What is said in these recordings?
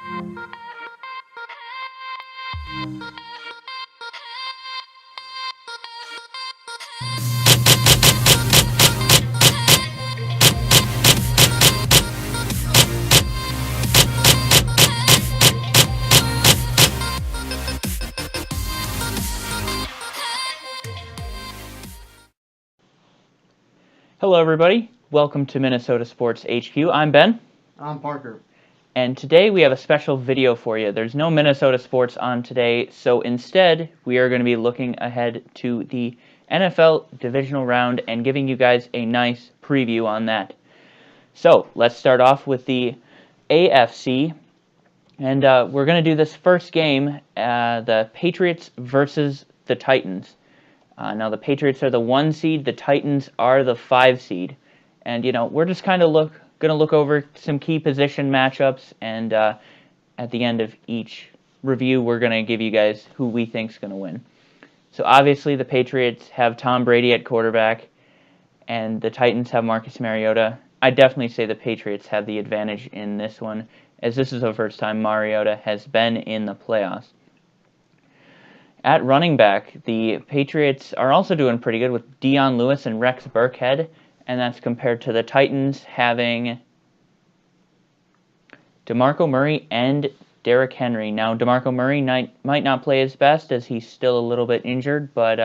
Hello everybody, welcome to Minnesota Sports HQ. I'm Ben. I'm Parker. And today we have a special video for you. There's no Minnesota sports on today, so instead we are going to be looking ahead to the NFL Divisional Round and giving you guys a nice preview on that. So let's start off with the AFC, and we're going to do this first game, the Patriots versus the Titans. Now the Patriots are the 1 seed, the Titans are the 5 seed. And, we're just kind of going to look over some key position matchups, and at the end of each review, we're going to give you guys who we think is going to win. So obviously the Patriots have Tom Brady at quarterback, and the Titans have Marcus Mariota. I definitely say the Patriots have the advantage in this one, as this is the first time Mariota has been in the playoffs. At running back, the Patriots are also doing pretty good with Dion Lewis and Rex Burkhead, and that's compared to the Titans having DeMarco Murray and Derrick Henry. Now, DeMarco Murray might not play his best as he's still a little bit injured, but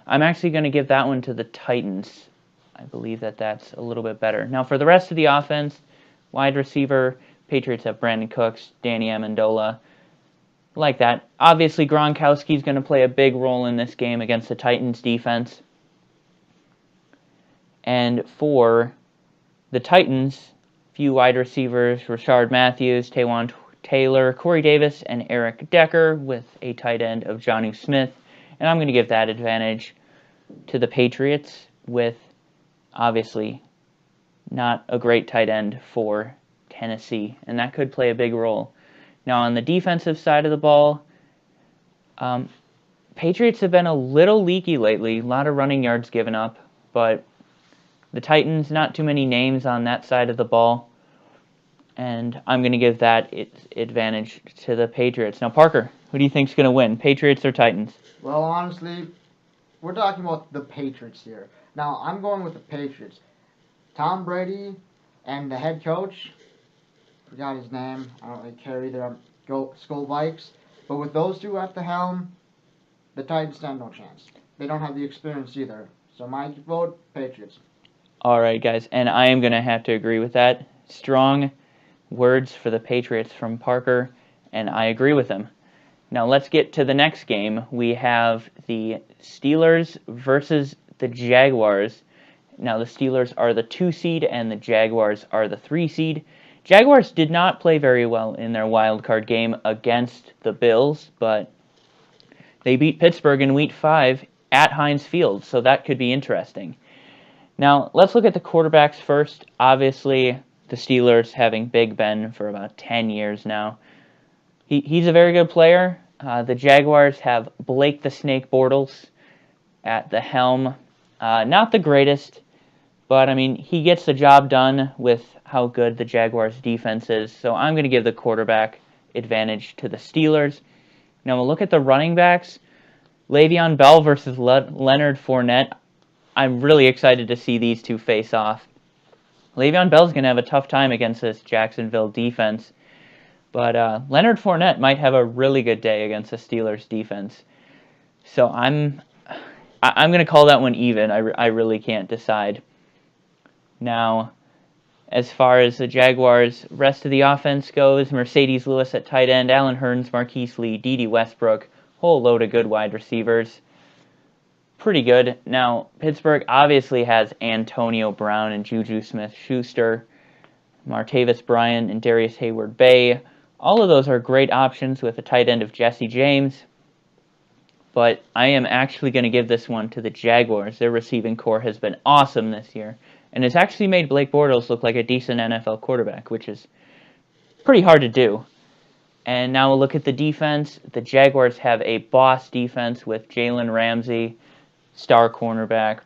I'm actually going to give that one to the Titans. I believe that's a little bit better. Now, for the rest of the offense, wide receiver, Patriots have Brandon Cooks, Danny Amendola, like that. Obviously, Gronkowski's going to play a big role in this game against the Titans defense. And for the Titans, few wide receivers, Rashard Matthews, Taywan Taylor, Corey Davis, and Eric Decker, with a tight end of Jonnu Smith. And I'm going to give that advantage to the Patriots, with obviously not a great tight end for Tennessee, and that could play a big role. Now, on the defensive side of the ball, Patriots have been a little leaky lately, a lot of running yards given up, but the Titans, not too many names on that side of the ball, and I'm going to give that advantage to the Patriots. Now, Parker, who do you think is going to win, Patriots or Titans? Well, honestly, we're talking about the Patriots here. Now, I'm going with the Patriots. Tom Brady and the head coach, forgot his name. I don't really care either. Skull Vikes. But with those two at the helm, the Titans stand no chance. They don't have the experience either. So my vote, Patriots. All right, guys, and I am going to have to agree with that. Strong words for the Patriots from Parker, and I agree with him. Now let's get to the next game. We have the Steelers versus the Jaguars. Now the Steelers are the 2 seed, and the Jaguars are the 3 seed. Jaguars did not play very well in their wild card game against the Bills, but they beat Pittsburgh in Week 5 at Heinz Field, so that could be interesting. Now, let's look at the quarterbacks first. Obviously, the Steelers having Big Ben for about 10 years now. He's a very good player. The Jaguars have Blake the Snake Bortles at the helm. Not the greatest, but, he gets the job done with how good the Jaguars' defense is. So I'm going to give the quarterback advantage to the Steelers. Now we'll look at the running backs. Le'Veon Bell versus Leonard Fournette. I'm really excited to see these two face off. Le'Veon Bell's going to have a tough time against this Jacksonville defense. But Leonard Fournette might have a really good day against the Steelers' defense. So I'm going to call that one even. I really can't decide. Now, as far as the Jaguars' rest of the offense goes, Mercedes Lewis at tight end, Allen Hurns, Marquise Lee, Dede Westbrook, whole load of good wide receivers. Pretty good. Now, Pittsburgh obviously has Antonio Brown and Juju Smith-Schuster, Martavis Bryant and Darius Hayward-Bay. All of those are great options with a tight end of Jesse James. But I am actually going to give this one to the Jaguars. Their receiving core has been awesome this year, and it's actually made Blake Bortles look like a decent NFL quarterback, which is pretty hard to do. And now we'll look at the defense. The Jaguars have a boss defense with Jalen Ramsey, star cornerback.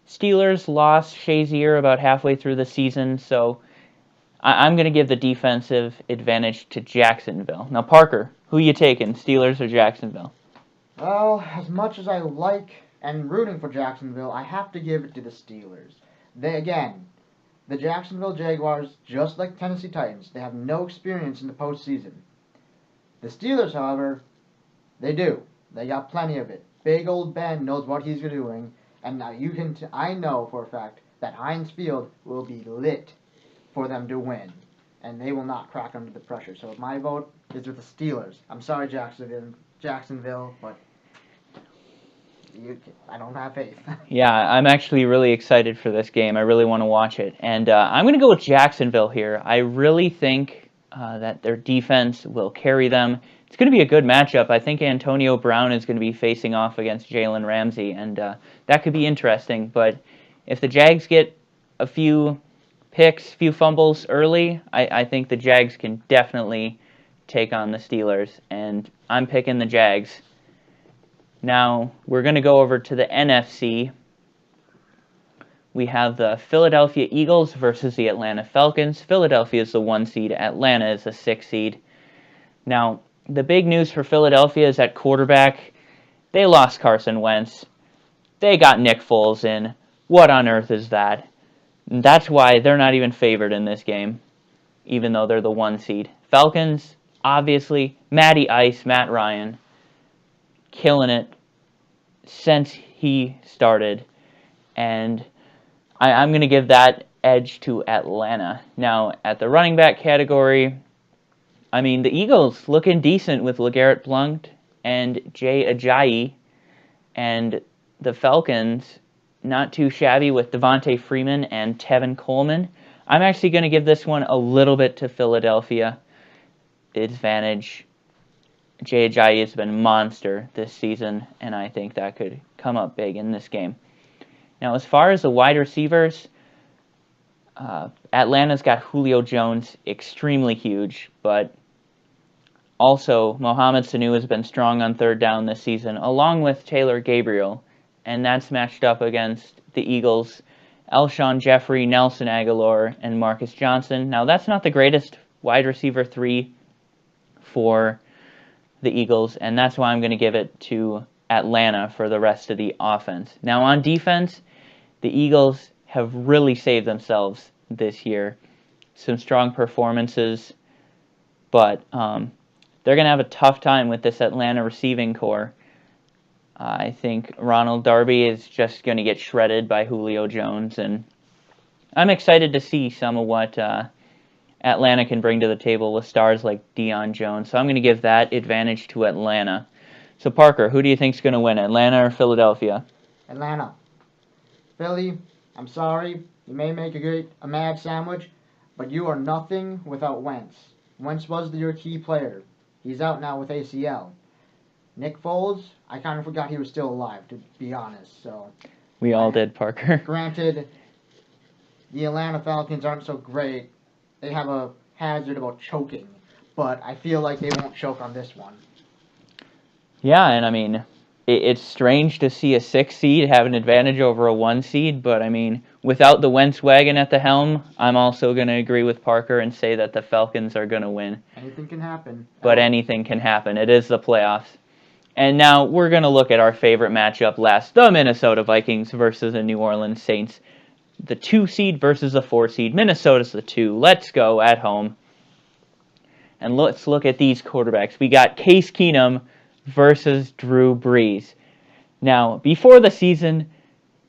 Steelers lost Shazier about halfway through the season, so I'm going to give the defensive advantage to Jacksonville. Now, Parker, who you taking, Steelers or Jacksonville? Well, as much as I like and rooting for Jacksonville, I have to give it to the Steelers. The Jacksonville Jaguars, just like the Tennessee Titans, they have no experience in the postseason. The Steelers, however, they do. They got plenty of it. Big old Ben knows what he's doing, and now I know for a fact that Heinz Field will be lit for them to win, and they will not crack under the pressure. So my vote is with the Steelers. I'm sorry, Jacksonville, but I don't have faith. Yeah, I'm actually really excited for this game. I really want to watch it. And I'm going to go with Jacksonville here. I really think that their defense will carry them. It's going to be a good matchup. I think Antonio Brown is going to be facing off against Jalen Ramsey, and that could be interesting. But if the Jags get a few picks, few fumbles early, I think the Jags can definitely take on the Steelers, and I'm picking the Jags. Now, we're going to go over to the NFC. We have the Philadelphia Eagles versus the Atlanta Falcons. Philadelphia is the 1 seed. Atlanta is the 6 seed. Now, the big news for Philadelphia is at quarterback, they lost Carson Wentz. They got Nick Foles in. What on earth is that? And that's why they're not even favored in this game, even though they're the 1 seed. Falcons, obviously, Matty Ice, Matt Ryan, killing it since he started, and I'm going to give that edge to Atlanta. Now, at the running back category, I mean, the Eagles looking decent with LeGarrette Blount and Jay Ajayi, and the Falcons not too shabby with Devontae Freeman and Tevin Coleman. I'm actually going to give this one a little bit to Philadelphia. Advantage. Jay Ajayi has been a monster this season, and I think that could come up big in this game. Now, as far as the wide receivers, Atlanta's got Julio Jones, extremely huge, but also Mohamed Sanu has been strong on third down this season, along with Taylor Gabriel, and that's matched up against the Eagles' Alshon Jeffrey, Nelson Aguilar, and Marcus Johnson. Now, that's not the greatest wide receiver 3 for the Eagles, and that's why I'm going to give it to Atlanta for the rest of the offense. Now, on defense, the Eagles have really saved themselves this year. Some strong performances, but they're going to have a tough time with this Atlanta receiving core. I think Ronald Darby is just going to get shredded by Julio Jones, and I'm excited to see some of what Atlanta can bring to the table with stars like Deion Jones. So I'm going to give that advantage to Atlanta. So Parker, who do you think is going to win, Atlanta or Philadelphia? Atlanta. Philly, I'm sorry, you may make a mad sandwich, but you are nothing without Wentz. Wentz was your key player. He's out now with ACL. Nick Foles, I kind of forgot he was still alive, to be honest. So we all did, Parker. Granted, the Atlanta Falcons aren't so great. They have a hazard about choking, but I feel like they won't choke on this one. Yeah, and I mean, it's strange to see a 6 seed have an advantage over a 1 seed, but I mean, without the Wentz wagon at the helm, I'm also going to agree with Parker and say that the Falcons are going to win. Anything can happen. But anything can happen. It is the playoffs. And now we're going to look at our favorite matchup last, the Minnesota Vikings versus the New Orleans Saints. The 2 seed versus the 4 seed. Minnesota's the 2. Let's go at home. And let's look at these quarterbacks. We got Case Keenum versus Drew Brees. Now, before the season,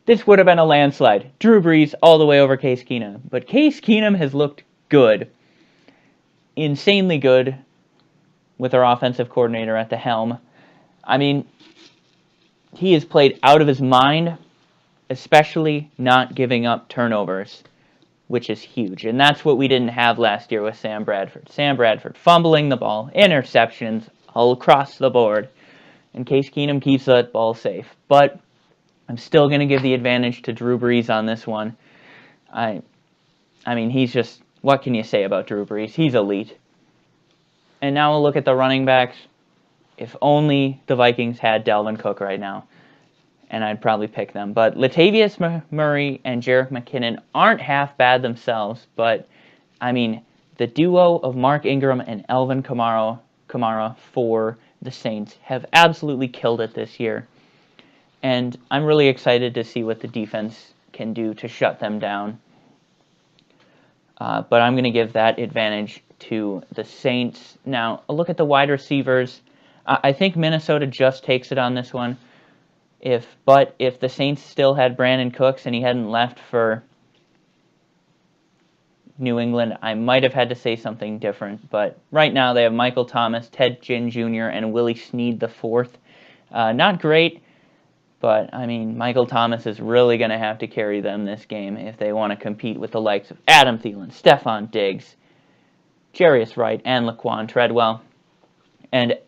this would have been a landslide. Drew Brees all the way over Case Keenum. But Case Keenum has looked good. Insanely good with our offensive coordinator at the helm. I mean, he has played out of his mind, especially not giving up turnovers, which is huge. And that's what we didn't have last year with Sam Bradford. Sam Bradford fumbling the ball, interceptions all across the board. And Case Keenum keeps that ball safe. But I'm still going to give the advantage to Drew Brees on this one. I mean, he's just, what can you say about Drew Brees? He's elite. And now we'll look at the running backs. If only the Vikings had Dalvin Cook right now, and I'd probably pick them. But Latavius Murray and Jerick McKinnon aren't half bad themselves, but I mean, the duo of Mark Ingram and Alvin Kamara for the Saints have absolutely killed it this year. And I'm really excited to see what the defense can do to shut them down. But I'm going to give that advantage to the Saints. Now, a look at the wide receivers. I think Minnesota just takes it on this one. But if the Saints still had Brandon Cooks and he hadn't left for New England, I might have had to say something different. But right now they have Michael Thomas, Ted Ginn Jr., and Willie Snead IV. Not great, but I mean, Michael Thomas is really going to have to carry them this game if they want to compete with the likes of Adam Thielen, Stephon Diggs, Jarius Wright, and Laquan Treadwell. And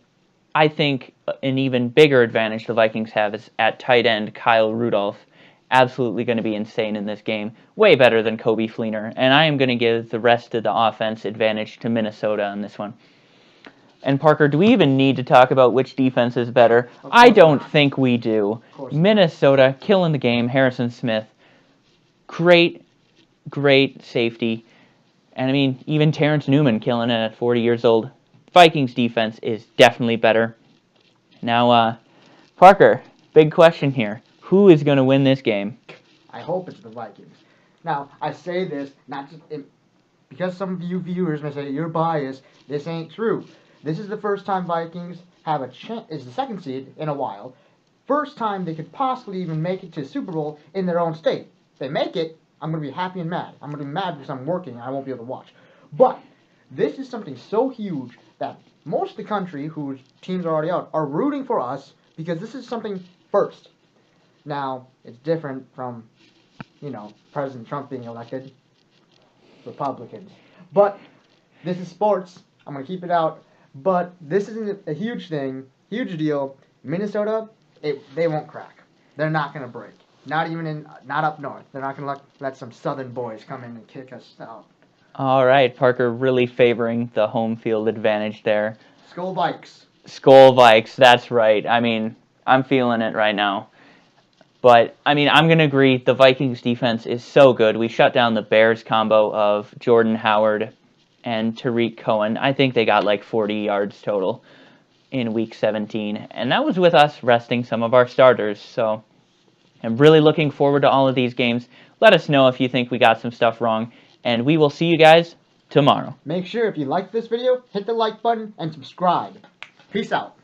I think an even bigger advantage the Vikings have is at tight end Kyle Rudolph. Absolutely going to be insane in this game. Way better than Kobe Fleener. And I am going to give the rest of the offense advantage to Minnesota on this one. And Parker, do we even need to talk about which defense is better? I don't think we do. Minnesota killing the game. Harrison Smith. Great safety. And I mean, even Terrence Newman killing it at 40 years old. Vikings defense is definitely better. Now, Parker, big question here. Who is going to win this game? I hope it's the Vikings. Now, I say this not just because some of you viewers may say you're biased. This ain't true. This is the first time Vikings have a chance. It's the second seed in a while. First time they could possibly even make it to Super Bowl in their own state. If they make it, I'm going to be happy and mad. I'm going to be mad because I'm working and I won't be able to watch. But this is something so huge that most of the country, whose teams are already out, are rooting for us because this is something first. Now, it's different from, President Trump being elected. Republicans. But this is sports. I'm going to keep it out. But this is a huge thing, huge deal. Minnesota, they won't crack. They're not going to break. Not up north. They're not going to let some southern boys come in and kick us out. All right, Parker really favoring the home field advantage there. Skol Vikes. Skol Vikes, that's right. I mean, I'm feeling it right now. But, I mean, I'm going to agree the Vikings defense is so good. We shut down the Bears combo of Jordan Howard and Tariq Cohen. I think they got like 40 yards total in Week 17. And that was with us resting some of our starters. So I'm really looking forward to all of these games. Let us know if you think we got some stuff wrong. And we will see you guys tomorrow. Make sure if you liked this video, hit the like button and subscribe. Peace out.